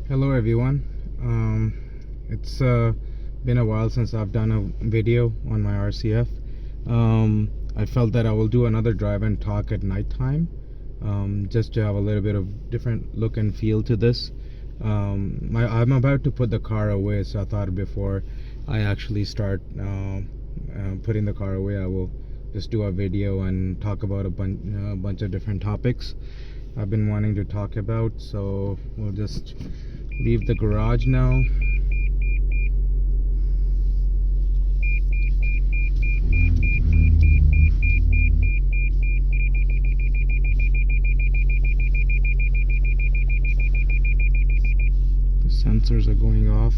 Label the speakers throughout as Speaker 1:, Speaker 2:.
Speaker 1: Hello everyone. It's been a while since I've done a video on my RCF. I felt that I will do another drive and talk at nighttime, just to have a little bit of different look and feel to this. I'm about to put the car away, so I thought before I actually start putting the car away, I will just do a video and talk about a bunch of different topics I've been wanting to talk about. So we'll just leave the garage now. The sensors are going off.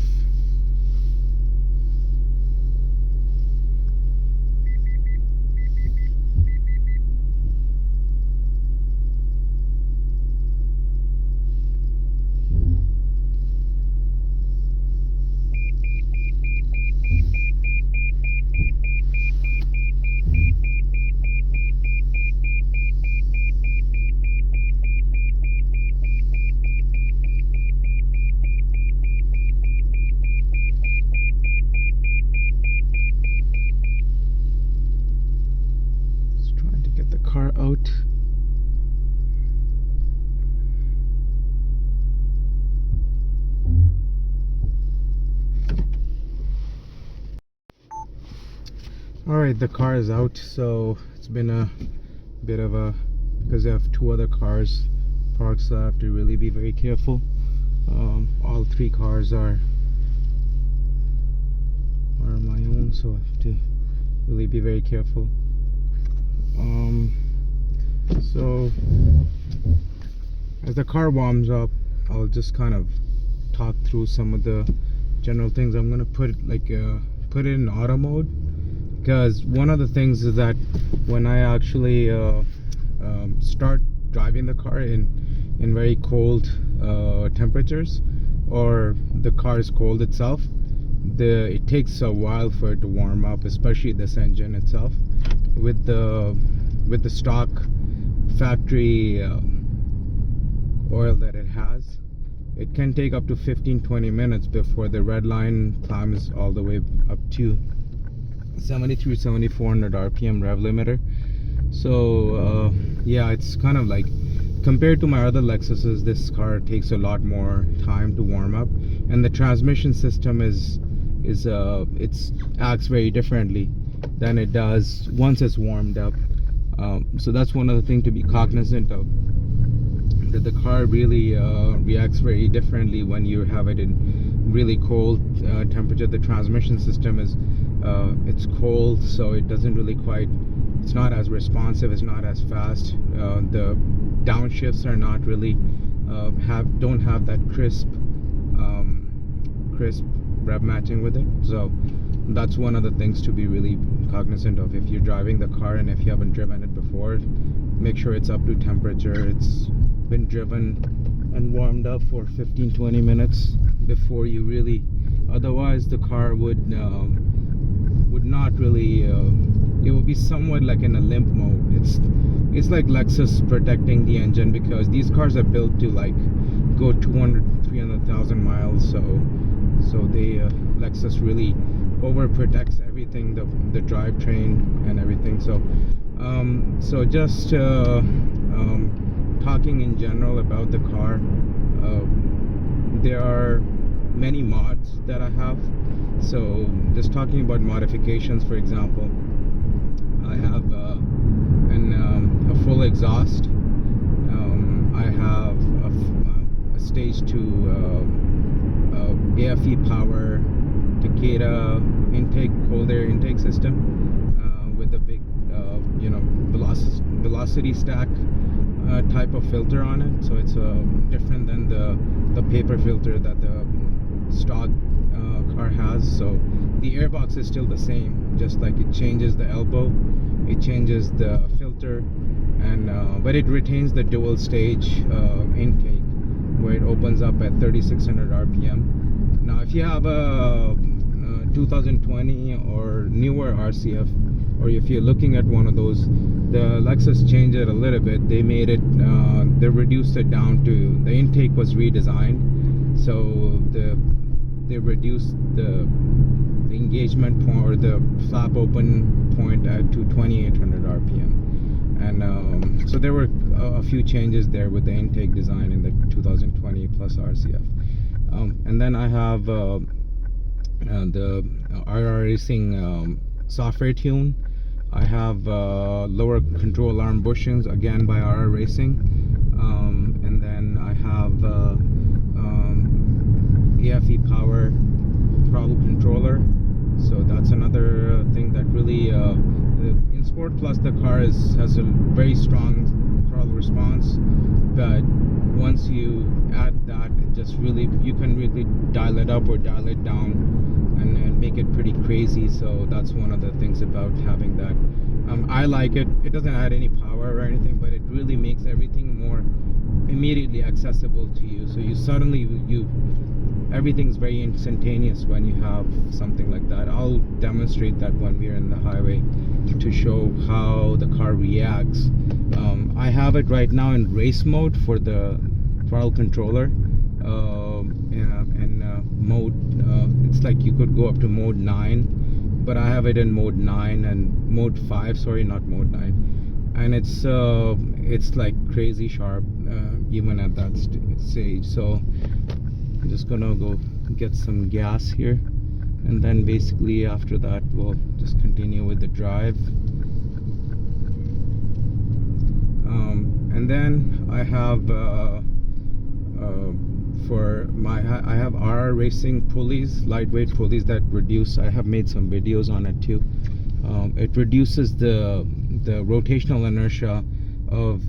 Speaker 1: Car out. Alright, the car is out, so it's been a bit of a, because I have two other cars parked, so I have to really be very careful. All three cars are my own, so I have to really be very careful. So as the car warms up, I'll just kind of talk through some of the general things. I'm gonna put it in auto mode, because one of the things is that when I actually start driving the car in very cold temperatures, or the car is cold itself, it takes a while for it to warm up, especially this engine itself. With the stock factory oil that it has, it can take up to 15-20 minutes before the red line climbs all the way up to 7,400 RPM rev limiter. So yeah, it's kind of like, compared to my other Lexuses, this car takes a lot more time to warm up, and the transmission system it acts very differently than it does once it's warmed up. So that's one of the things to be cognizant of, that the car really reacts very differently when you have it in really cold temperature. The transmission system is it's cold, so it doesn't really quite, it's not as responsive, it's not as fast. The downshifts are not really don't have that crisp rev matching with it. So that's one of the things to be really cognizant of if you're driving the car, and if you haven't driven it before, make sure it's up to temperature. It's been driven and warmed up for 15-20 minutes before you really, otherwise the car would not really it will be somewhat like in a limp mode. It's like Lexus protecting the engine, because these cars are built to like go 200,000-300,000 miles, so they Lexus really overprotects everything, the drivetrain and everything. So just talking in general about the car, there are many mods that I have. So just talking about modifications, for example, I have a full exhaust. I have a stage 2 AFE power Takeda intake, cold air intake system with a big velocity stack type of filter on it. So it's different than the paper filter that the stock car has. So the airbox is still the same, just like it changes the elbow, it changes the filter, and but it retains the dual stage intake, where it opens up at 3,600 RPM. Now if you have a 2020 or newer RCF, or if you're looking at one of those, the Lexus changed it a little bit. They made it, they reduced it down to, the intake was redesigned, So they reduced the engagement point, or the flap open point, to 2800 RPM. And so there were a few changes there with the intake design in the 2020 plus RCF. And then I have the RR Racing software tune. I have lower control arm bushings, again by RR Racing. And then I have AFE power throttle controller. So that's another thing that really in Sport Plus the car has a very strong throttle response, but once you add that, it just really, you can really dial it up or dial it down and make it pretty crazy. So that's one of the things about having that. I like it. It doesn't add any power or anything, but it really makes everything more immediately accessible to you. So you suddenly, everything's very instantaneous when you have something like that. I'll demonstrate that when we're in the highway to show how the car reacts. I have it right now in race mode for the throttle controller, and mode, it's like you could go up to mode 9, but I have it in mode 9 and mode 5, sorry, not mode 9, and it's like crazy sharp even at that stage. So I'm just gonna go get some gas here, and then basically after that we'll just continue with the drive. And then I have I have RR Racing pulleys, lightweight pulleys that reduce. I have made some videos on it too. It reduces the rotational inertia of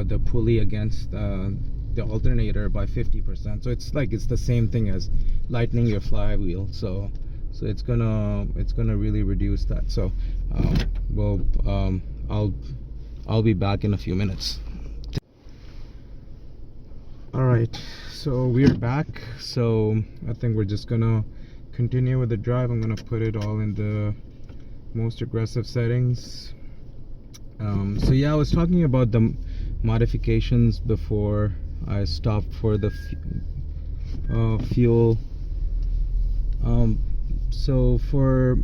Speaker 1: the pulley against the alternator by 50%. So it's the same thing as lightening your flywheel. So it's gonna really reduce that. So I'll be back in a few minutes. All right, so we're back. So I think we're just gonna continue with the drive. I'm gonna put it all in the most aggressive settings. So yeah, I was talking about the modifications before I stopped for the fuel. So for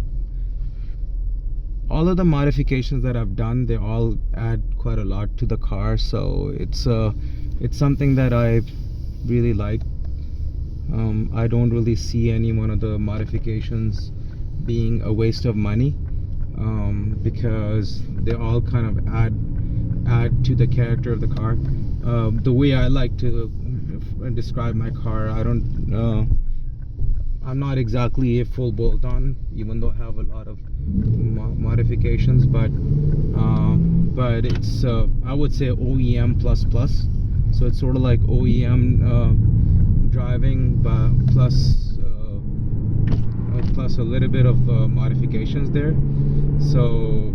Speaker 1: all of the modifications that I've done, they all add quite a lot to the car. So it's something that I really like. I don't really see any one of the modifications being a waste of money, because they all kind of add to the character of the car. The way I like to describe my car, I'm not exactly a full bolt-on, even though I have a lot of modifications, but it's I would say OEM plus. So it's sort of like OEM driving, but plus a little bit of modifications there. So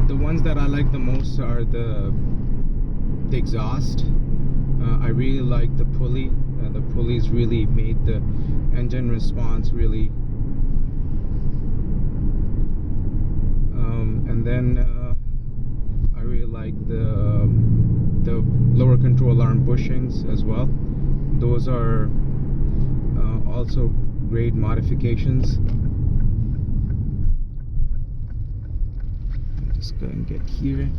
Speaker 1: the ones that I like the most are the exhaust. I really like the pulley. The pulleys really made the engine response really. And then I really like the lower control arm bushings as well. Those are also great modifications. Just go and get here.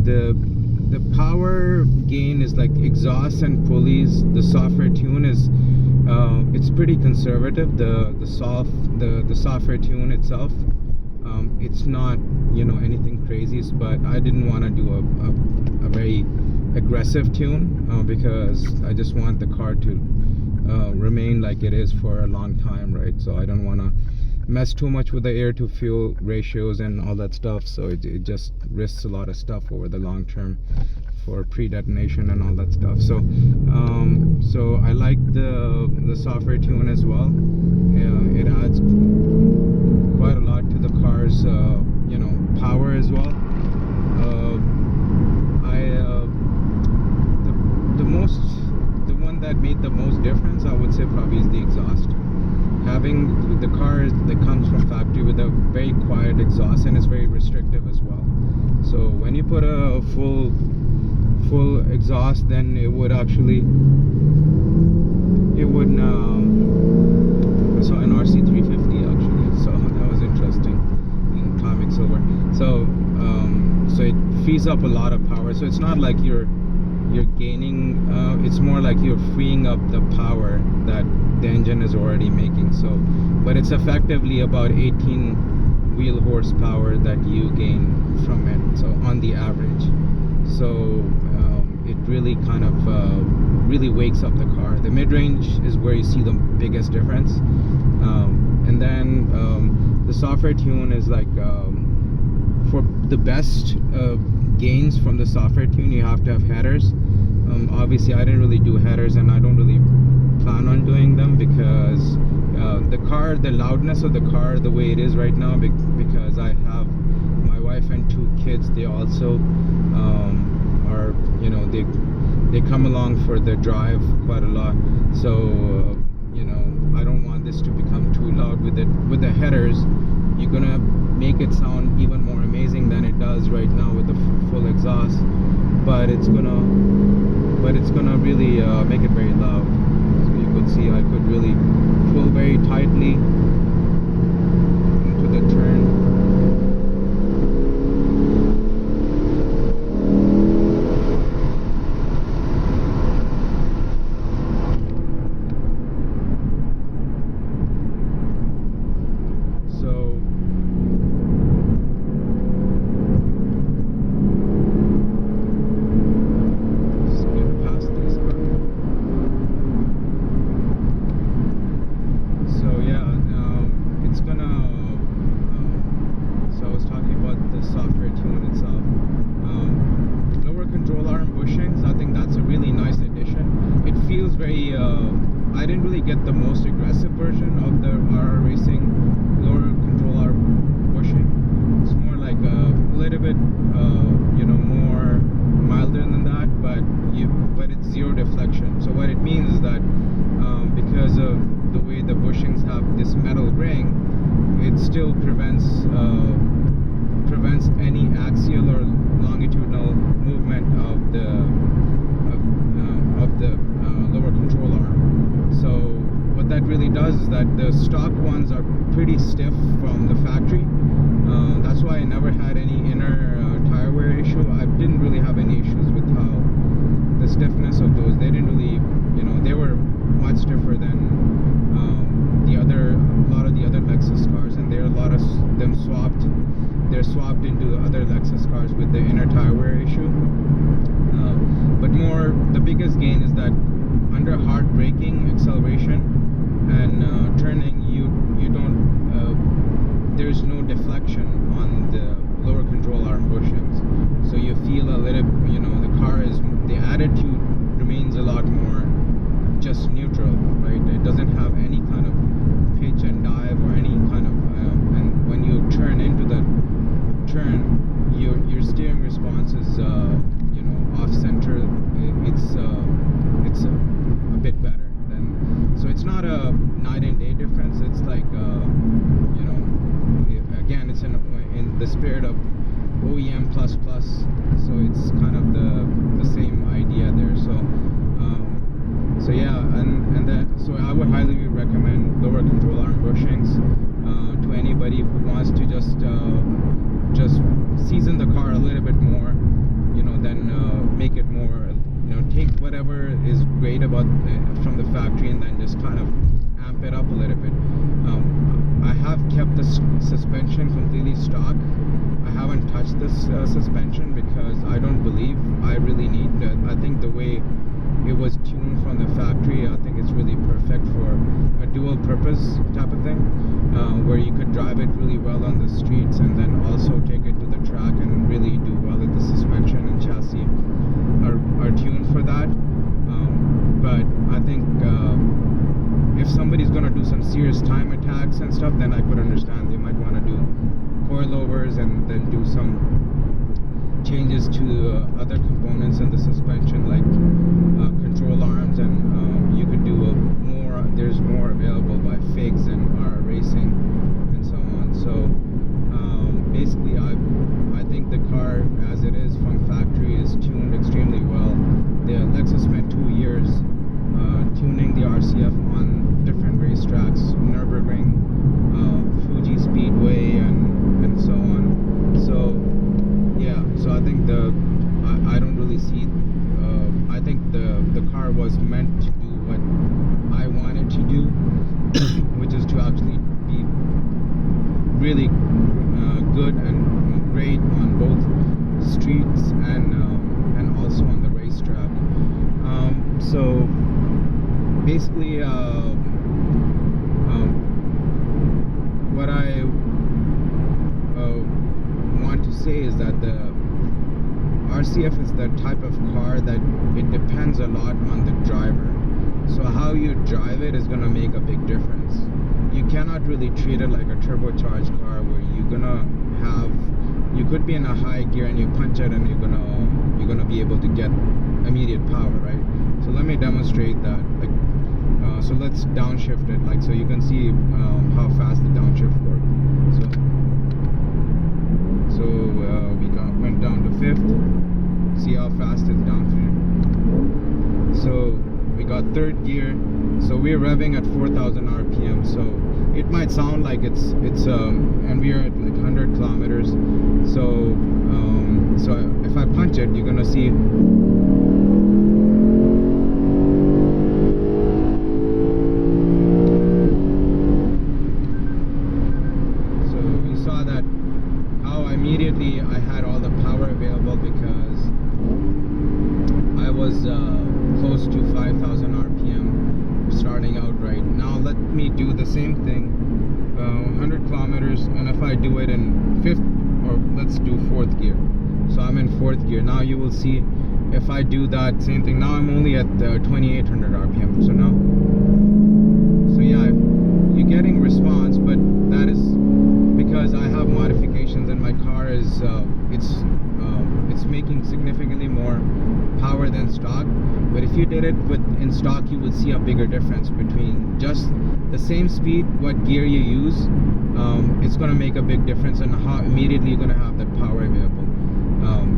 Speaker 1: The power gain is like exhaust and pulleys. The software tune is it's pretty conservative. The software tune itself, it's not anything crazy, but I didn't want to do a very aggressive tune because I just want the car to remain like it is for a long time, right? So I don't want to mess too much with the air to fuel ratios and all that stuff, so it just risks a lot of stuff over the long term for pre-detonation and all that stuff. So so I like the software tune as well. It adds quite a lot to the car's power as well. The one that made the most difference, I would say, probably is the exhaust. Having the car that comes from factory with a very quiet exhaust, and it's very restrictive as well. So when you put a full full exhaust, then it would actually, I saw an RC350 actually, so that was interesting in Comic Silver. So so it frees up a lot of power. So it's not like you're gaining, it's more like you're freeing up the power that the engine is already making. So, but it's effectively about 18 wheel horsepower that you gain from it, so on the average. So it really kind of really wakes up the car. The mid-range is where you see the biggest difference, and then the software tune is like, for the best gains from the software tune, you have to have headers. Obviously I didn't really do headers, and I don't really plan on doing them, because the loudness of the car the way it is right now, because I have my wife and 2 kids, they also are, you know, they come along for the drive quite a lot. So you know, I don't want this to become too loud with it. With the headers, you're gonna make it sound even more amazing than it does right now with the full exhaust, but it's gonna really make it very loud. So you could see I could really pull very tightly into the turn. I didn't really get the most aggressive version of the RR Racing lower control arm bushing. It's more like a little bit, you know, more milder than that, but it's zero deflection. So what it means is that because of the way the bushings have this metal ring, it still prevents any axial or longitudinal movement of the lower control arm. So what that really does is that the stock ones are pretty stiff from the factory. That's why I never had any inner tire wear issue. I didn't really have any issues with how the stiffness of those. They didn't really, you know, they were much stiffer than a lot of the other Lexus cars, and there are a lot of them swapped. They're swapped into other Lexus cars with the inner tire wear issue. But the biggest gain is that under hard braking, acceleration, and turning, you don't, there's no deflection on the lower control arm bushings. So you feel a little, you know, the attitude remains a lot more just neutral, right? It doesn't have any kind of pitch and dive or any kind of, and when you turn into the turn, your steering response is, you know, off center. It's a bit better than, so it's not a night and day difference. It's like, you know, again, it's in the spirit of OEM plus, so it's kind of the same idea there. So yeah, so I would highly recommend lower control arm bushings to anybody who wants to just season the car a little bit more, you know, then make it more, you know, take whatever is great about from the factory and then just kind of amp it up a little bit. I have kept the suspension completely stock. I haven't touched this suspension because I don't believe I really need it. I think the way it was tuned from the factory, I think it's really perfect for a dual purpose type of thing, where you could drive it really well on the streets and then also take it to the track and really do well with the suspension and chassis are tuned for that. But I think if somebody's going to do some serious time attacks and stuff, then I could understand they might want to do coilovers and then do some changes to other components in the suspension, like control arms, and you could do there's more available by Figs and RR Racing and so on. So basically I think the car as it is from factory is tuned extremely well. RCF is the type of car that it depends a lot on the driver. So how you drive it is gonna make a big difference. You cannot really treat it like a turbocharged car where you could be in a high gear and you punch it and you're gonna be able to get immediate power, right? So let me demonstrate that. Like, so let's downshift it, like, so you can see how fast the downshift works. So we went down to 5th. See how fast it's downshift. So we got 3rd gear. So we're revving at 4,000 RPM. So it might sound like it's and we are at like 100 kilometers. So if I punch it, you're gonna see. So you saw that how immediately I had all the power available because I was close to 5,000 RPM starting out. Right now, let me do the same thing, 100 kilometers, and if I do it in 5th, or let's do 4th gear. So I'm in 4th gear. Now you will see if I do that same thing. Now I'm only at 2,800 RPM. So yeah, you're getting response, but that is because I have modifications and my car is it's making significantly more power than stock. But if you did it in stock, you would see a bigger difference between just the same speed, what gear you use. It's going to make a big difference in how immediately you're going to have that power available.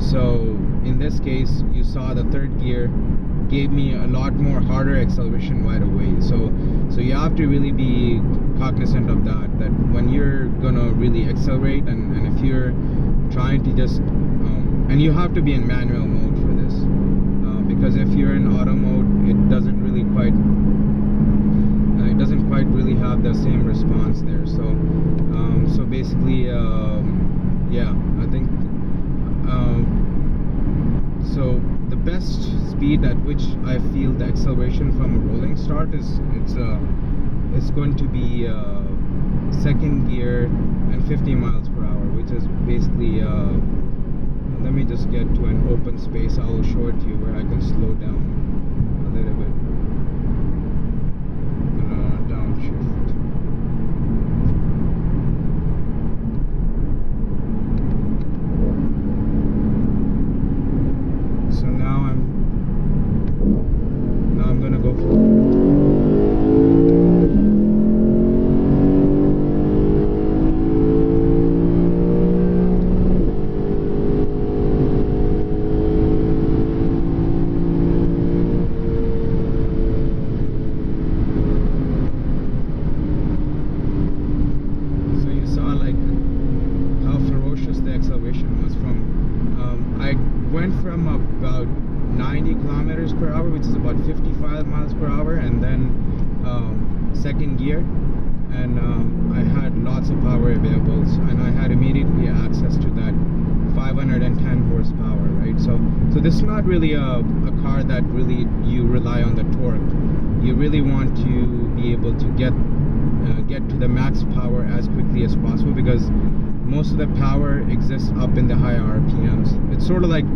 Speaker 1: So in this case, you saw the 3rd gear gave me a lot more harder acceleration right away. So you have to really be cognizant of that when you're gonna really accelerate, and if you're trying to just and you have to be in manual mode for this, because if you're in auto mode, it doesn't quite really have the same response there. So basically, yeah, I think so the best speed at which I feel the acceleration from a rolling start is it's going to be 2nd gear and 50 miles per hour, which is basically let me just get to an open space. I'll show it to you where I can slow down a little bit. Downshift. So now I'm gonna go for. From about 90 kilometers per hour, which is about 55 miles per hour, and then 2nd gear, and I had lots of power available, and I had immediately access to that 510 horsepower, right? So this is not really a car that really you rely on the torque. You really want to be able to get to the max power as quickly as possible, because most of the power exists up in the higher RPMs. It's sort of like,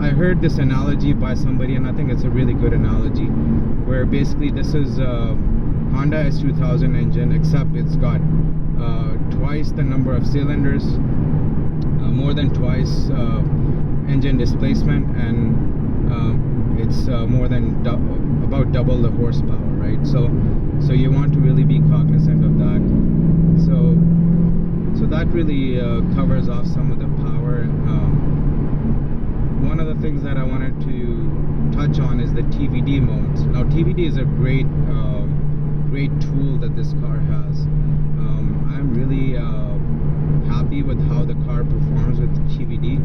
Speaker 1: I heard this analogy by somebody, and I think it's a really good analogy, where basically this is a Honda S2000 engine, except it's got twice the number of cylinders, more than twice engine displacement, and it's more than about double the horsepower, right? So you want to really be cognizant of that. So that really covers off some of the power. One of the things that I wanted to touch on is the TVD modes. Now TVD is a great tool that this car has. I'm really happy with how the car performs with TVD.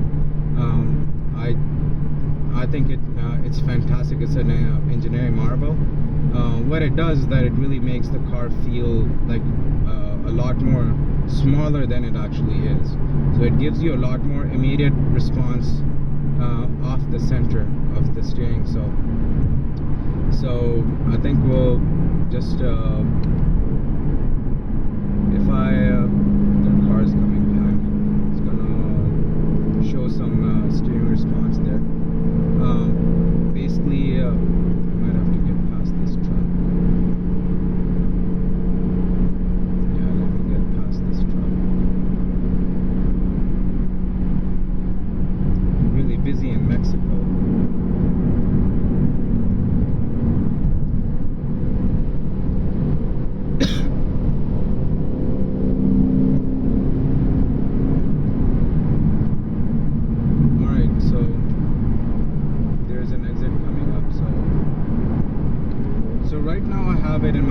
Speaker 1: I think it's fantastic. It's an engineering marvel. What it does is that it really makes the car feel like a lot more smaller than it actually is. So it gives you a lot more immediate response off the center of the steering. So I think we'll just the car is coming behind me. It's gonna show some steering response there.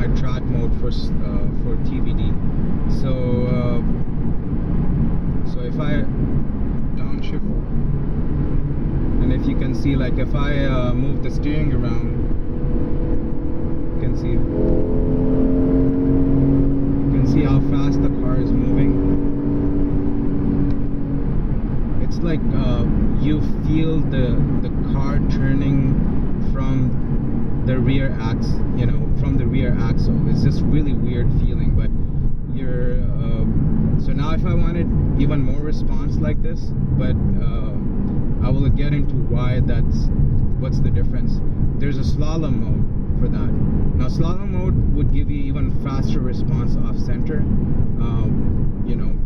Speaker 1: my track mode for TVD. So if I downshift, and if you can see, like if I move the steering around, you can see how fast the car is moving. It's like you feel the car turning from the rear axle, from the rear axle. It's just really weird feeling, but you're so now if I wanted even more response like this, but I will get into what's the difference. There's a slalom mode for that. Now slalom mode would give you even faster response off center.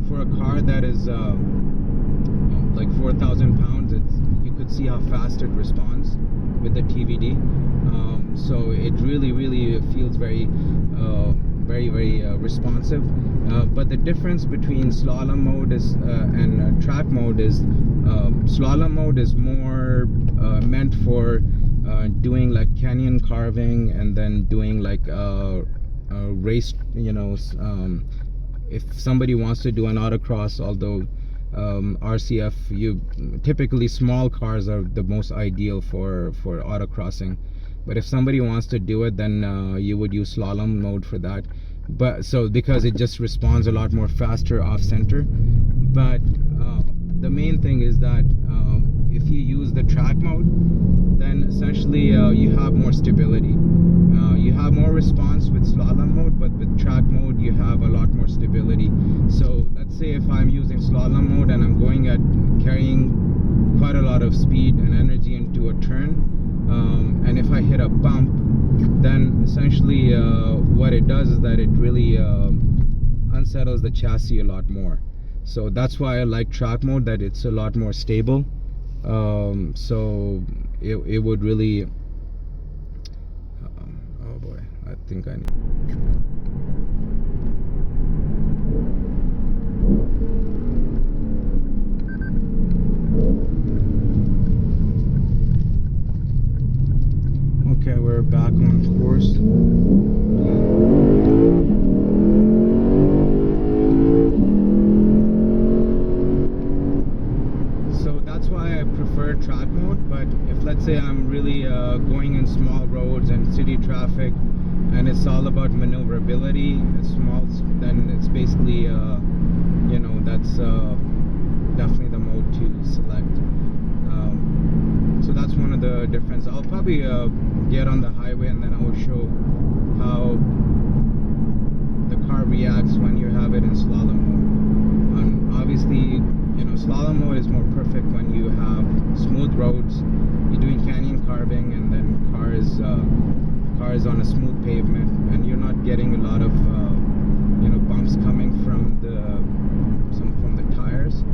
Speaker 1: For a car that is like 4,000 pounds, you could see how fast it responds with the TVD. So it really feels very responsive. But the difference between slalom mode and track mode is slalom mode is more meant for doing like canyon carving, and then doing like a race, if somebody wants to do an autocross, although RCF, typically small cars are the most ideal for autocrossing, but if somebody wants to do it, then you would use slalom mode for that. But so because it just responds a lot more faster off center. But the main thing is that if you use the track mode, then essentially you have more stability. You have more response with slalom mode, but with track mode you have a lot more stability. So let's say if I'm using slalom mode and I'm carrying quite a lot of speed and energy into a turn, and if I hit a bump, then essentially what it does is that it really unsettles the chassis a lot more. So that's why I like track mode, that it's a lot more stable. So it would really oh boy, I think I need. Okay, we're back on course. So that's why I prefer track mode. But if let's say I'm really going in small roads and city traffic, and it's all about maneuverability, then it's basically that's definitely the mode to select. So that's one of the differences. I'll probably get on the highway, and then I will show how the car reacts when you have it in slalom mode. Obviously, slalom mode is more perfect when you have smooth roads, you're doing canyon carving, and then car is on a smooth pavement, and you're not getting a lot of bumps coming from the tires,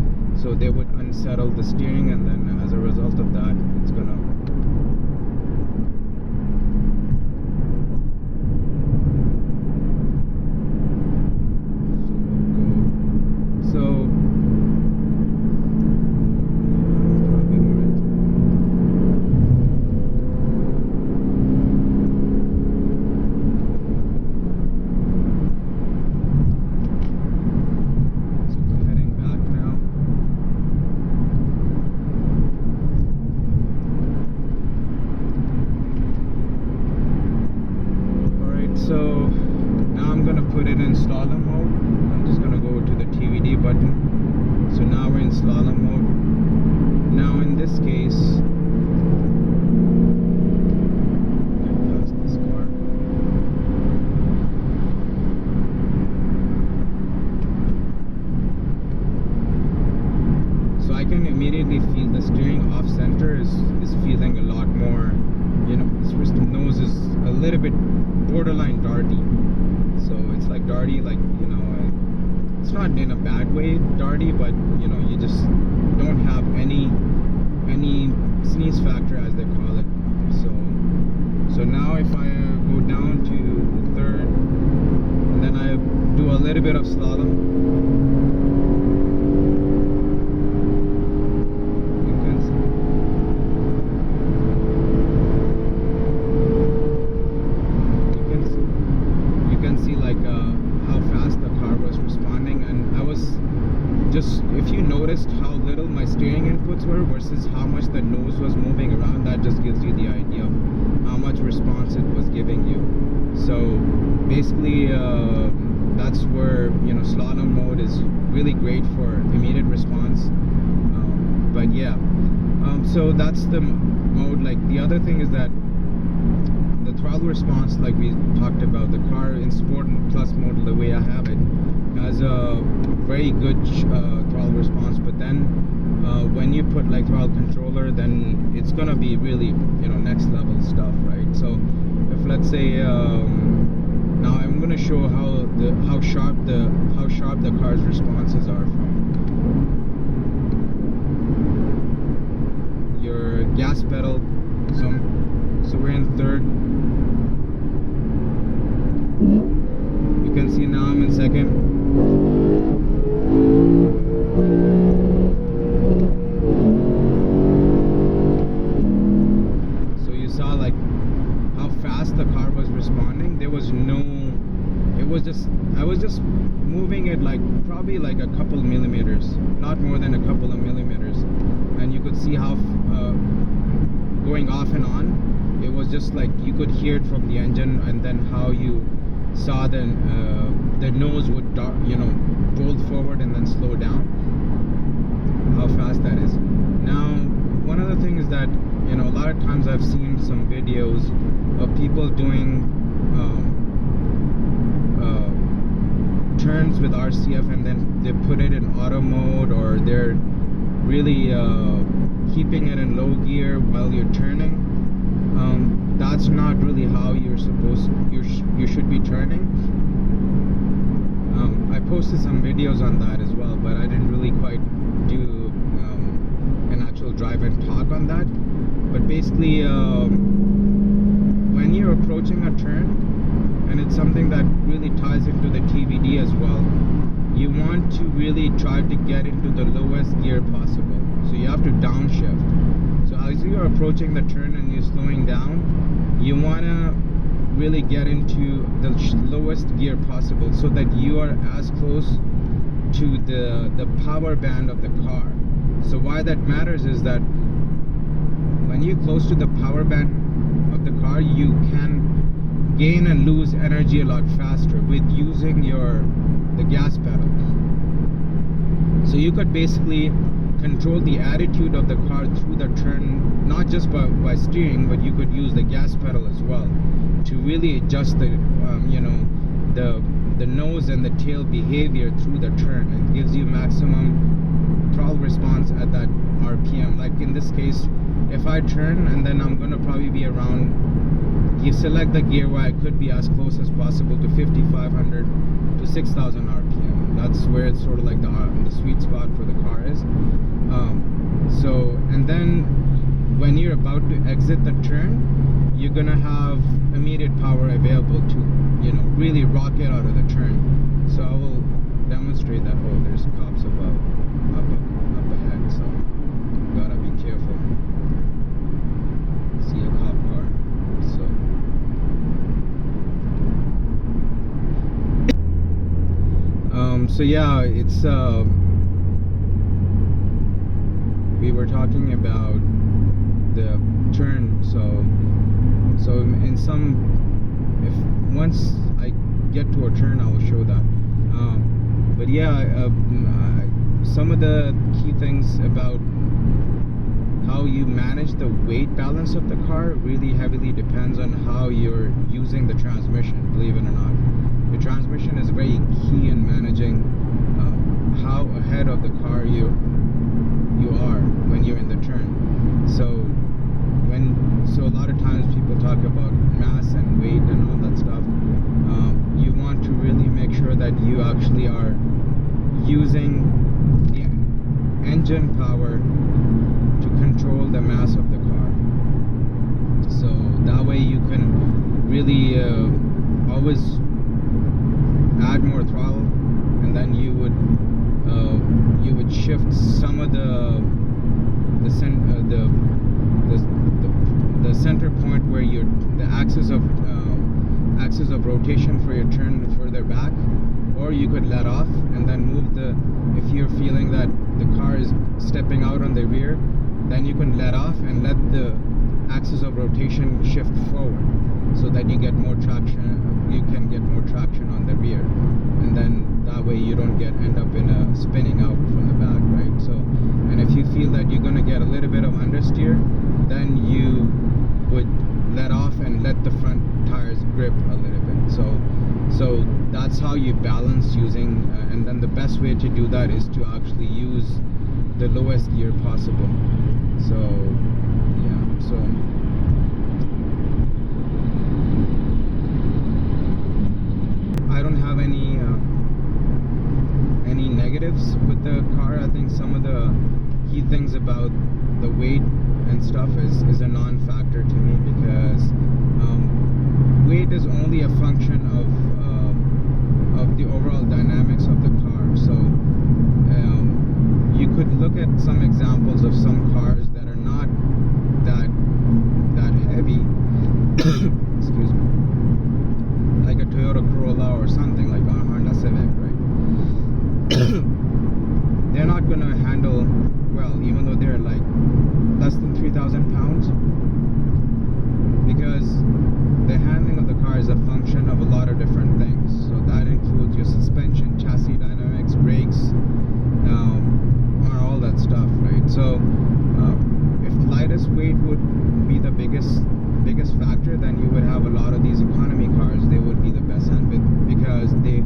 Speaker 1: so they would unsettle the steering, and then as a result of that, it's gonna so now I'm gonna put it in slalom mode. I'm just gonna go to the TVD button. So now we're in slalom mode. Now in this case, get past this car. So I can immediately feel the steering off center is feeling a lot more, this nose is a little bit borderline darty. So it's like darty, like, it's not in a bad way darty, but you just don't have any sneeze factor, as they call it. So now if I go down to third, and then I do a little bit of slalom, you can see basically that's where, you know, slalom mode is really great for immediate response. But yeah, so that's the mode. Like the other thing is that the throttle response, like we talked about, the car in Sport Plus mode, the way I have it, has a very good throttle response. But then when you put like throttle controller, then it's gonna be really, you know, next level stuff, right? So if let's say now I'm gonna show how sharp the car's responses are from your gas pedal. So we're in third. You can see now I'm in second. So you saw like how fast the car was responding. There was no, it was just, I was just moving it like probably like a couple millimeters, not more than a couple of millimeters, and you could see how going off and on, it was just like you could hear it from the engine, and then how you saw the nose would, you know, roll forward and then slow down, how fast that is. Now one other thing is that, you know, a lot of times I've seen some videos of people doing turns with RCF, and then they put it in auto mode, or they're really keeping it in low gear while you're turning. That's not really how you're supposed, you should be turning. I posted some videos on that as well, but I didn't really quite do an actual drive and talk on that. But basically, when you're approaching a turn, and it's something that really ties into the TVD as well, you want to really try to get into the lowest gear possible. So you have to downshift. So as you're approaching the turn and you're slowing down, you want to really get into the lowest gear possible, so that you are as close to the power band of the car. So why that matters is that when you're close to the power band of the car, you can gain and lose energy a lot faster with using the gas pedal. So you could basically control the attitude of the car through the turn, not just by steering, but you could use the gas pedal as well to really adjust the you know, the nose and the tail behavior through the turn. It gives you maximum throttle response at that RPM. Like in this case, if I turn and then I'm gonna probably be around, you select the gear where I could be as close as possible to 5,500 to 6,000 RPM. That's where it's sort of like the sweet spot for the car is. So, and then when you're about to exit the turn, you're gonna have immediate power available to, you know, really rock it out of the turn. So I will demonstrate that. Oh, there's cops up ahead, so gotta be careful. See a cop car. So yeah, it's we were talking about the turn. So in some, if once I get to a turn, I will show that. But yeah, some of the key things about how you manage the weight balance of the car really heavily depends on how you're using the transmission, believe it or not. The transmission is very key in managing how ahead of the car you are when you're in the turn. So a lot of times people talk about mass and weight and all that stuff. You want to really make sure that you actually are using the engine power to control the mass of the car. So that way you can really always add more throttle, and then you would shift some of the center point where the axis of rotation for your turn further back, or you could let off and then move if you're feeling that the car is stepping out on the rear, then you can let off and let the axis of rotation shift forward, so that you get more traction. You can get more traction on the rear, and then that way you don't end up in a spinning out from the back, right? So, and if you feel that you're gonna get a little bit of understeer, then you would let off and let the front tires grip a little bit. So that's how you balance using, and then the best way to do that is to actually use the lowest gear possible. So yeah, so I don't have any negatives with the car. I think some of the key things about the weight and stuff is a non-factor to me, because weight is only a function of the overall dynamics of the car. So you could look at some examples of some cars that are not that heavy excuse me, like a Toyota Corolla or something, like a Honda Civic, right? They're not gonna handle well, even though they're like less than 3,000 pounds, because the handling of the car is a function of a lot of different things. So that includes your suspension, chassis dynamics, brakes, all that stuff, right? So if lightest weight would be the biggest factor, then you would have a lot of these economy cars. They would be the best hand, because the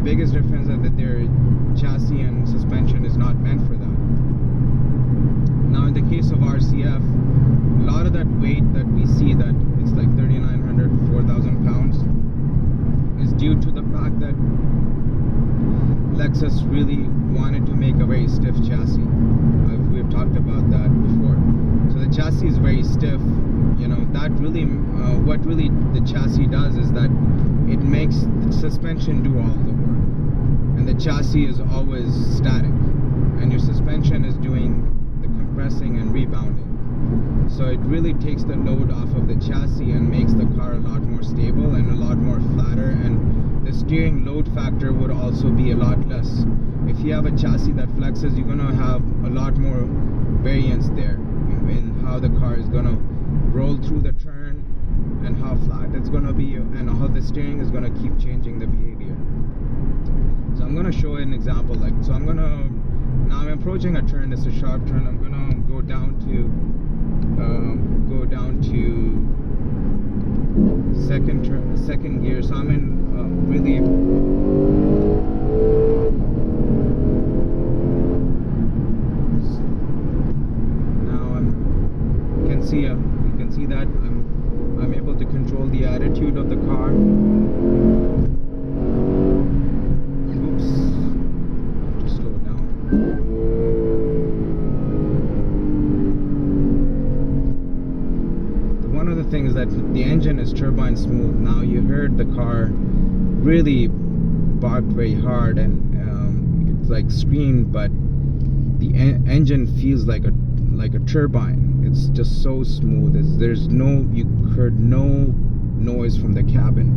Speaker 1: biggest difference is that their chassis and suspension is not meant for that. Now in the case of RCF, a lot of that weight that we see, that it's like 3,900 to 4,000 pounds, is due to the fact that Lexus really wanted to make a very stiff chassis. We've talked about that before. So the chassis is very stiff. You know, that really, what really the chassis does is that it makes the suspension do all the work, and the chassis is always static, and your suspension is doing the compressing and rebounding. So it really takes the load off of the chassis and makes the car a lot more stable and a lot more flatter, and the steering load factor would also be a lot less. If you have a chassis that flexes, you're gonna have a lot more variance there in how the car is gonna roll through the turn, and how flat it's gonna be, and how the steering is gonna keep changing the behavior. So I'm gonna show an example. Like, so now I'm approaching a turn. It's a sharp turn. I'm gonna go down to second gear. So I'm in really you can see that I'm able to control the attitude of the car. Oops, I have to slow it down. One of the things that the engine is turbine smooth. Now you heard the car really barked very hard, and it's like screamed, but the engine feels like a turbine. It's just so smooth. You heard no noise from the cabin,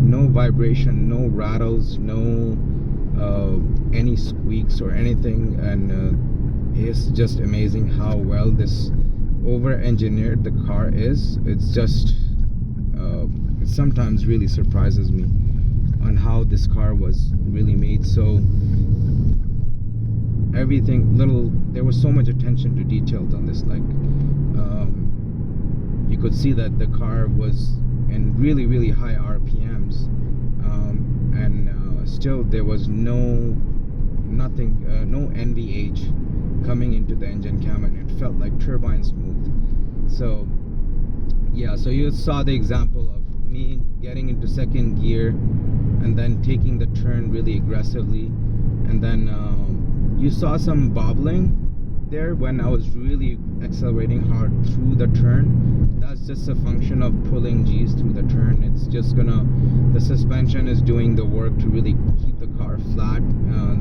Speaker 1: no vibration, no rattles, no any squeaks or anything, and it's just amazing how well this over-engineered the car is. It's just it sometimes really surprises me on how this car was really made. So there was so much attention to details on this. Like you could see that the car was in really high RPMs, and still there was no NVH coming into the engine cam, and it felt like turbine smooth. So yeah, so you saw the example of me getting into second gear and then taking the turn really aggressively, and then you saw some bobbling there when I was really accelerating hard through the turn. That's just a function of pulling G's through the turn. It's just the suspension is doing the work to really keep the car flat.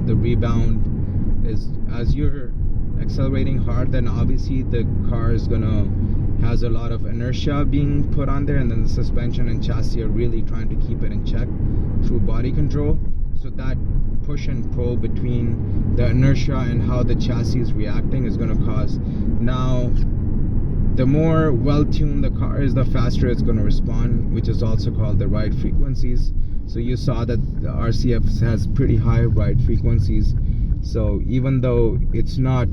Speaker 1: The rebound is, as you're accelerating hard, then obviously the car is has a lot of inertia being put on there, and then the suspension and chassis are really trying to keep it in check through body control. So that push and pull between the inertia and how the chassis is reacting is going to cause. Now the more well-tuned the car is, the faster it's going to respond, which is also called the ride frequencies. So you saw that the RCF has pretty high ride frequencies. So even though it's not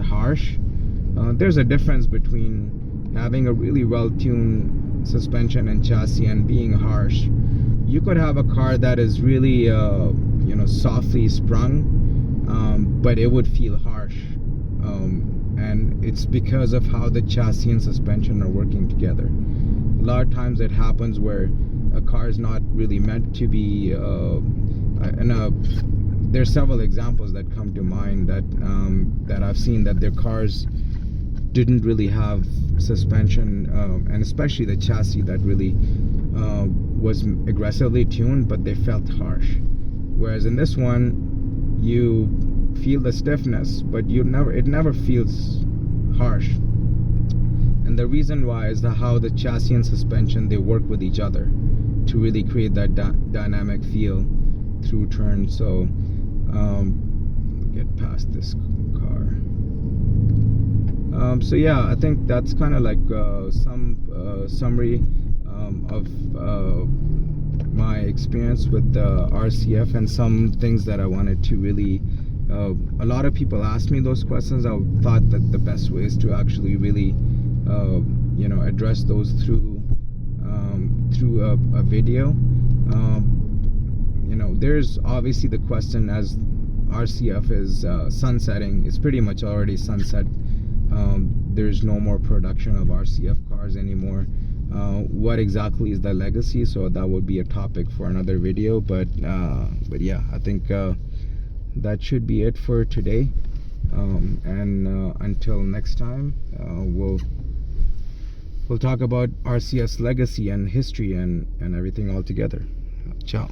Speaker 1: harsh, there's a difference between having a really well-tuned suspension and chassis and being harsh. You could have a car that is really softly sprung, but it would feel harsh, and it's because of how the chassis and suspension are working together. A lot of times it happens where a car is not really meant to be there's several examples that come to mind that I've seen, that their cars didn't really have suspension, and especially the chassis that really was aggressively tuned, but they felt harsh. Whereas in this one, you feel the stiffness, but it never feels harsh. And the reason why is how the chassis and suspension, they work with each other to really create that dynamic feel through turns. So get past this car. So yeah, I think that's kind of like some summary of my experience with the RCF, and some things that I wanted to really a lot of people asked me those questions. I thought that the best way is to actually really address those through a video. There's obviously the question, as RCF is sunsetting, it's pretty much already sunset. There's no more production of RCF cars anymore. What exactly is the legacy? So that would be a topic for another video, but yeah, I think that should be it for today, and until next time, we'll talk about RCF's legacy and history and everything all together. Ciao.